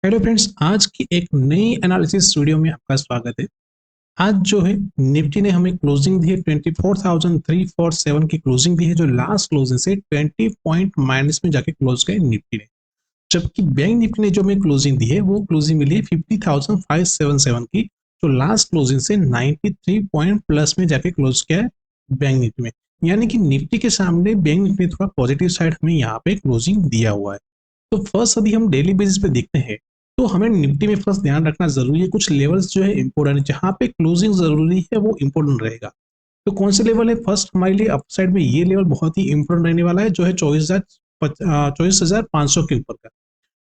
Hello friends, आज की एक नई एनालिसिस वीडियो में आपका स्वागत है। आज जो है निफ्टी ने हमें क्लोजिंग दी है 24,347 की क्लोजिंग दी है, जो लास्ट क्लोजिंग से 20 पॉइंट माइनस में जाके क्लोज किया निफ्टी ने। जबकि बैंक निफ्टी ने जो हमें क्लोजिंग दी है वो क्लोजिंग मिली है 50,577 की, जो लास्ट क्लोजिंग से 93 पॉइंट प्लस में जाके क्लोज किया है बैंक निफ्टी में। यानी कि निफ्टी के सामने बैंक निफ्टी थोड़ा पॉजिटिव साइड हमें यहाँ पे क्लोजिंग दिया हुआ है। तो फर्स्ट अभी हम डेली बेसिस पे देखते हैं, तो हमें निफ्टी में फर्स्ट ध्यान रखना जरूरी है। कुछ लेवल्स जो है इंपॉर्टेंट है, जहां पे क्लोजिंग जरूरी है वो इंपॉर्टेंट रहेगा। तो कौन से लेवल है? फर्स्ट हमारे लिए अपसाइड में ये लेवल बहुत ही इंपॉर्टेंट रहने वाला है, जो है 24,500 के ऊपर का।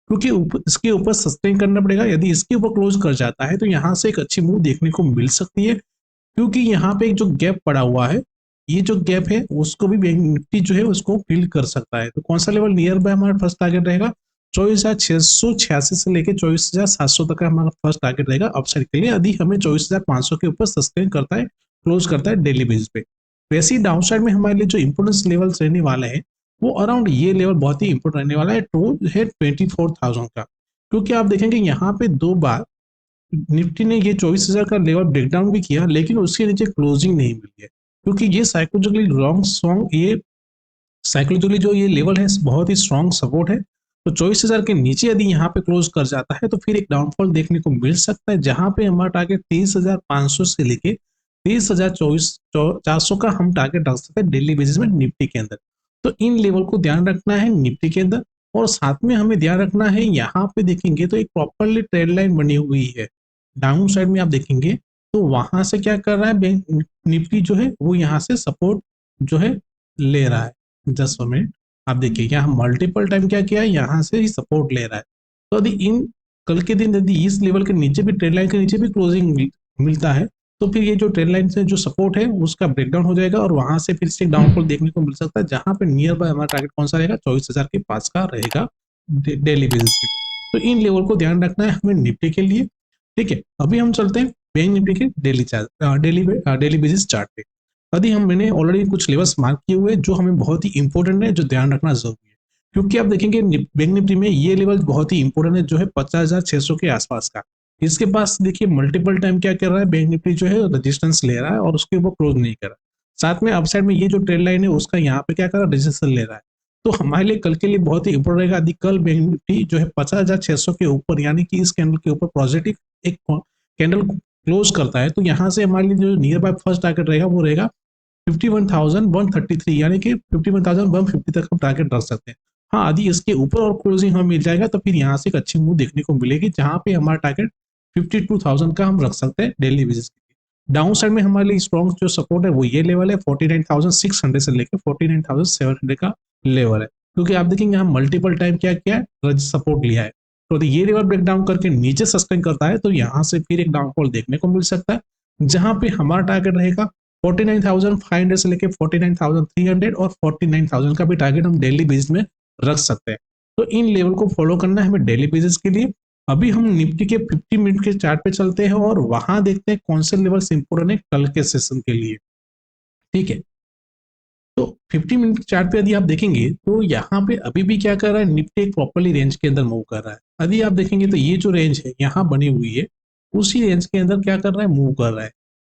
क्योंकि इसके ऊपर सस्टेन करना पड़ेगा। यदि इसके ऊपर क्लोज कर जाता है तो यहाँ से एक अच्छी मूव देखने को मिल सकती है, क्योंकि यहाँ पे एक जो गैप पड़ा हुआ है, ये जो गैप है उसको भी बैंक निफ्टी जो है उसको फिल कर सकता है। तो कौन सा लेवल नियर बाय हमारा फर्स्ट टारगेट रहेगा? 24,686 से लेकर 24,700 तक का हमारा फर्स्ट टारगेट रहेगा अपसाइड के लिए, यदि हमें 24,500 के ऊपर सस्टेन करता है, क्लोज करता है डेली बेसिस पे। वैसे ही डाउन साइड में हमारे लिए जो इंपोर्टेंस लेवल्स रहने वाले हैं, वो अराउंड ये लेवल बहुत ही इंपोर्टेंट रहने वाला है, तो है 24,000 का। क्योंकि आप देखेंगे यहाँ पे दो बार निफ्टी ने ये 24,000 का लेवल ब्रेकडाउन भी किया, लेकिन उसके नीचे क्लोजिंग नहीं मिली है। क्योंकि ये साइकोलॉजिकली रॉन्ग सॉन्ग, ये साइकोलॉजिकली जो ये लेवल है बहुत ही स्ट्रॉन्ग सपोर्ट है। तो 24,000 के नीचे यदि यहाँ पे क्लोज कर जाता है तो फिर एक डाउनफॉल देखने को मिल सकता है, जहां पे हमारा टारगेट 23,500 से लेके 23,400 का हम टारगेट रख सकते हैं डेली बेसिस में निफ्टी के अंदर। तो इन लेवल को ध्यान रखना है निफ्टी के अंदर। और साथ में हमें ध्यान रखना है, यहाँ पे देखेंगे तो एक प्रॉपरली ट्रेड लाइन बनी हुई है। डाउन साइड में आप देखेंगे तो वहां से क्या कर रहा है बैंक निफ्टी जो है वो यहाँ से सपोर्ट जो है ले रहा है। जस्ट मिनट, आप देखिए यहाँ मल्टीपल टाइम क्या किया है, यहाँ से ही सपोर्ट ले रहा है। तो यदि इन कल के दिन यदि इस लेवल के नीचे भी, ट्रेड लाइन के नीचे भी क्लोजिंग मिलता है, तो फिर ये जो ट्रेड लाइन से जो सपोर्ट है उसका ब्रेकडाउन हो जाएगा और वहां से फिर से डाउनफॉल देखने को मिल सकता है, जहां पे नियर बाय हमारा टारगेट कौन सा रहेगा? 24,000 के पास का रहेगा डेली बेसिस के। तो इन लेवल को ध्यान रखना है हमें निफ्टी के लिए। ठीक है, अभी हम चलते हैं बैंक निफ्टी के daily chart, daily basis chart पे। यदि मैंने ऑलरेडी कुछ लेवल्स मार्क किए हुए जो हमें बहुत ही इंपॉर्टेंट है, जो ध्यान रखना जरूरी है। क्योंकि आप देखेंगे बैंक निफ्टी में ये लेवल बहुत ही इंपॉर्टेंट है, जो है 50,600 के आसपास का। इसके पास देखिए मल्टीपल टाइम क्या कर रहा है बैंक निफ्टी जो है रजिस्टेंस ले रहा है और उसके ऊपर क्लोज नहीं कर रहा। साथ में अपसाइड में ये जो ट्रेड लाइन है उसका यहाँ पे क्या कर रहा है? रजिस्टेंस ले रहा है। तो हमारे लिए कल के लिए बहुत ही इंपॉर्टेंट रहेगा, यदि कल बैंक निफ्टी जो है 50,600 के ऊपर, यानी कि इस कैंडल के ऊपर पॉजिटिव एक कैंडल क्लोज करता है, तो यहाँ से हमारे लिए जो नियर बाय फर्स्ट टारगेट रहेगा वो रहेगा 51,133, यानी कि 51,150 तक हम टारगेट रख सकते हैं। हाँ, यदि इसके ऊपर और क्लोजिंग हमें मिल जाएगा तो फिर यहाँ से एक अच्छी मूव देखने को मिलेगी, जहां पे हमारा टारगेट 52,000 का हम रख सकते हैं डेली बेसिस के लिए। डाउन साइड में हमारे लिए स्ट्रॉन्ग जो सपोर्ट है वो ये लेवल है, 49,600 से लेकर 49,700 का लेवल है। क्योंकि आप देखेंगे यहाँ मल्टीपल टाइम क्या किया है? सपोर्ट लिया है। तो ये लेवल ब्रेकडाउन करके नीचे सस्टेन करता है तो यहाँ से फिर एक डाउनफॉल देखने को मिल सकता है, जहां पे हमारा टारगेट रहेगा 49,500 से लेके 49,300 और 49,000 का भी टारगेट हम डेली बेसिस में रख सकते हैं। तो इन लेवल को फॉलो करना है हमें डेली बेसिस के लिए। अभी हम निफ्टी के 50 मिनट के चार्ट पे चलते हैं और वहां देखते हैं कौन से लेवल इंपोर्टेंट है कल के सेशन के लिए। ठीक है, तो 50 मिनट चार्ट पे यदि आप देखेंगे तो यहाँ पे अभी भी क्या कर रहा है? निफ्टी एक प्रॉपरली रेंज के अंदर मूव कर रहा है। यदि आप देखेंगे तो ये जो रेंज है यहाँ बनी हुई है, उसी रेंज के अंदर क्या कर रहा है? मूव कर रहा है।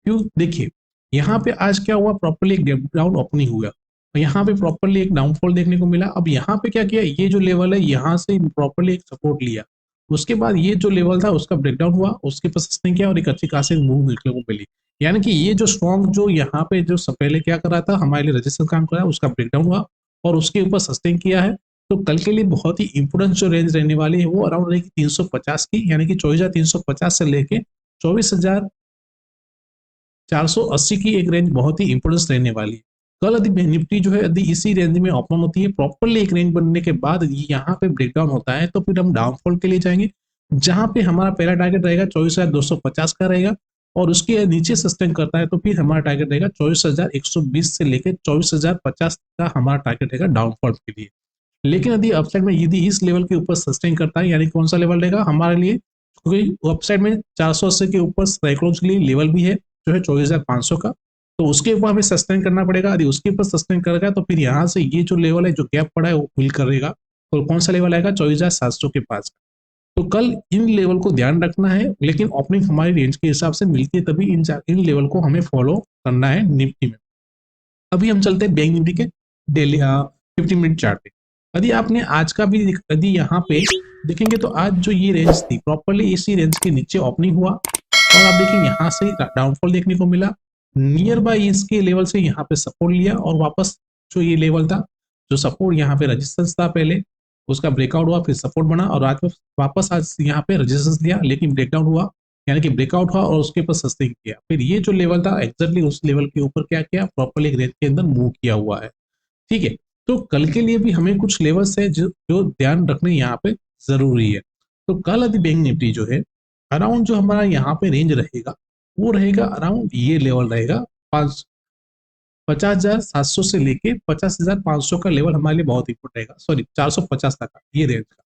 क्यों? देखिए यहाँ पे आज क्या हुआ? प्रॉपरली एक गैप डाउन ओपनिंग हुआ, यहाँ पे प्रॉपरली एक डाउनफॉल देखने को मिला। अब यहाँ पे क्या किया? ये जो लेवल है यहाँ से प्रॉपरली एक सपोर्ट लिया, उसके बाद ये जो लेवल था उसका ब्रेकडाउन हुआ, उसके पास सस्टेन किया और एक अच्छी खासी मूव देखने को मिली। यानी कि ये जो स्ट्रॉन्ग जो यहाँ पे जो पहले क्या कर रहा था, हमारे लिए रजिस्टर काम कर रहा है, उसका ब्रेकडाउन हुआ और उसके ऊपर सस्टेन किया है। तो कल के लिए बहुत ही इंपोर्टेंट जो रेंज रहने वाली है वो अराउंड रहेगी 350 की, यानी कि 24,350 से लेके 24,480 की एक रेंज बहुत ही इंपोर्टेंस रहने वाली है। कल यदि निफ्टी जो है यदि इसी रेंज में ओपन होती है, प्रॉपरली एक रेंज बनने के बाद यहाँ पे ब्रेकडाउन होता है, तो फिर हम डाउनफॉल के लिए जाएंगे, जहां पे हमारा पहला टारगेट रहेगा 24,250 का रहेगा और उसके नीचे सस्टेन करता है तो फिर हमारा टारगेट रहेगा 24,120 से लेकर 24,050 का हमारा टारगेट रहेगा डाउनफॉल के लिए। लेकिन यदि अपसाइड में यदि इस लेवल के ऊपर सस्टेन करता है, यानी कौन सा लेवल रहेगा हमारे लिए? क्योंकि अपसाइड में 480 के ऊपर साइक्लोजिकली लेवल भी है जो है 24,500 का, तो उसके ऊपर हमें सस्टेन करना पड़ेगा। यदि उसके ऊपर सस्टेन करेगा तो फिर यहाँ से ये जो लेवल है, जो गैप पड़ा है वो फिल करेगा और कौन सा लेवल आएगा? 24,700 के पास। तो कल इन लेवल को ध्यान रखना है, लेकिन ओपनिंग हमारी रेंज के हिसाब से मिलती है तभी इन लेवल को हमें फॉलो करना है निफ्टी में। अभी हम चलते हैं बैंक निफ्टी के डेली 15 मिनट चार्ट पे। यदि आपने आज का भी यदि यहाँ पे देखेंगे तो आज जो ये रेंज थी प्रॉपरली इसी रेंज के नीचे ओपनिंग हुआ और आप देखेंगे यहाँ से डाउनफॉल देखने को मिला, नियर बाय इसके लेवल से यहाँ पे सपोर्ट लिया और वापस जो ये लेवल था, जो सपोर्ट यहाँ पे रेजिस्टेंस था पहले, उसका ब्रेकआउट हुआ, फिर सपोर्ट बना और आज वापस आज यहाँ पे रेजिस्टेंस लिया लेकिन ब्रेकडाउन हुआ, यानी कि ब्रेकआउट हुआ और उसके ऊपर सस्टेन किया। फिर ये जो लेवल था एग्जैक्टली उस लेवल के ऊपर क्या किया, प्रॉपरली एक रेंज के अंदर मूव किया हुआ है। ठीक है, तो कल के लिए भी हमें कुछ लेवल्स है जो ध्यान रखने यहाँ पे जरूरी है। तो कल यदि बैंक निफ्टी जो है अराउंड जो हमारा यहाँ पे रेंज रहेगा वो रहेगा अराउंड ये लेवल रहेगा 50,700 से लेके 50,500 का लेवल हमारे लिए बहुत इंपॉर्टेंट रहेगा, सॉरी 450 तक का ये रेंज का,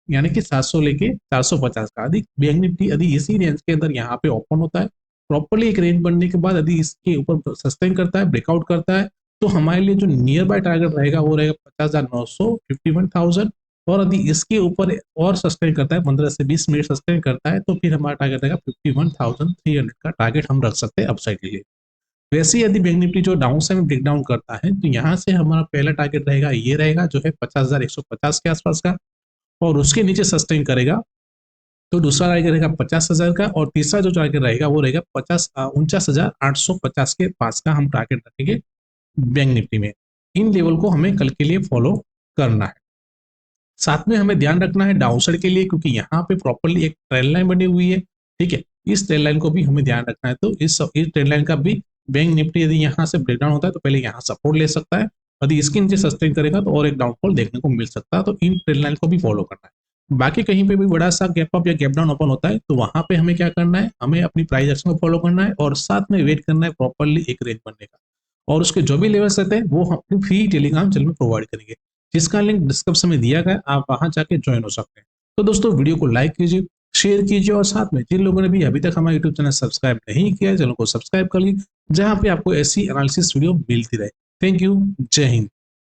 यानी कि 700 लेके 450 का। यदि बैंक निफ्टी यदि इसी रेंज के अंदर यहाँ पे ओपन होता है प्रॉपरली एक रेंज बनने के बाद यदि इसके ऊपर सस्टेन करता है, ब्रेकआउट करता है, तो हमारे लिए जो नियर बाय टारगेट रहेगा वो रहेगा 50,900, 51,000। और यदि इसके ऊपर और सस्टेन करता है 15 से 20 मिनट सस्टेन करता है तो फिर हमारा टारगेट रहेगा 51,300 का टारगेट हम रख सकते हैं अपसाइड के लिए। वैसे ही यदि बैंक निफ्टी जो डाउन साइड में ब्रेक डाउन करता है तो यहाँ से हमारा पहला टारगेट रहेगा ये रहेगा जो है 50,150 के आसपास का, और उसके नीचे सस्टेन करेगा तो दूसरा टारगेट रहेगा 50,000 का, और तीसरा जो टारगेट रहेगा वो रहेगा 49,850 के पास का हम टारगेट रखेंगे बैंक निफ्टी में। इन लेवल को हमें कल के लिए फॉलो करना है। साथ में हमें ध्यान रखना है डाउन साइड के लिए, क्योंकि यहाँ पे प्रॉपरली एक ट्रेंड लाइन बनी हुई है। ठीक है, इस ट्रेंड लाइन को भी हमें ध्यान रखना है। तो इस ट्रेंड लाइन का भी बैंक निफ्टी यदि यहाँ से ब्रेकडाउन होता है तो पहले यहाँ सपोर्ट ले सकता है, यदि इसके नीचे सस्टेन करेगा तो और एक डाउनफॉल देखने को मिल सकता है। तो इन ट्रेंड लाइन को भी फॉलो करना है। बाकी कहीं पे भी बड़ा सा गैप अप या गैप डाउन ओपन होता है तो वहां पे हमें क्या करना है, हमें अपनी प्राइस एक्शन को फॉलो करना है और साथ में वेट करना है प्रॉपरली एक रेंज बनने का, और उसके जो भी लेवल्स रहते हैं वो हम फ्री टेलीग्राम चैनल में प्रोवाइड करेंगे, जिसका लिंक डिस्क्रिप्शन में दिया गया है, आप वहां जाके ज्वाइन हो सकते हैं। तो दोस्तों वीडियो को लाइक कीजिए, शेयर कीजिए और साथ में जिन लोगों ने भी अभी तक हमारा यूट्यूब चैनल सब्सक्राइब नहीं किया है चैनल को सब्सक्राइब कर लीजिए, जहां पे आपको ऐसी एनालिसिस वीडियो मिलती रहे। थैंक यू, जय हिंद।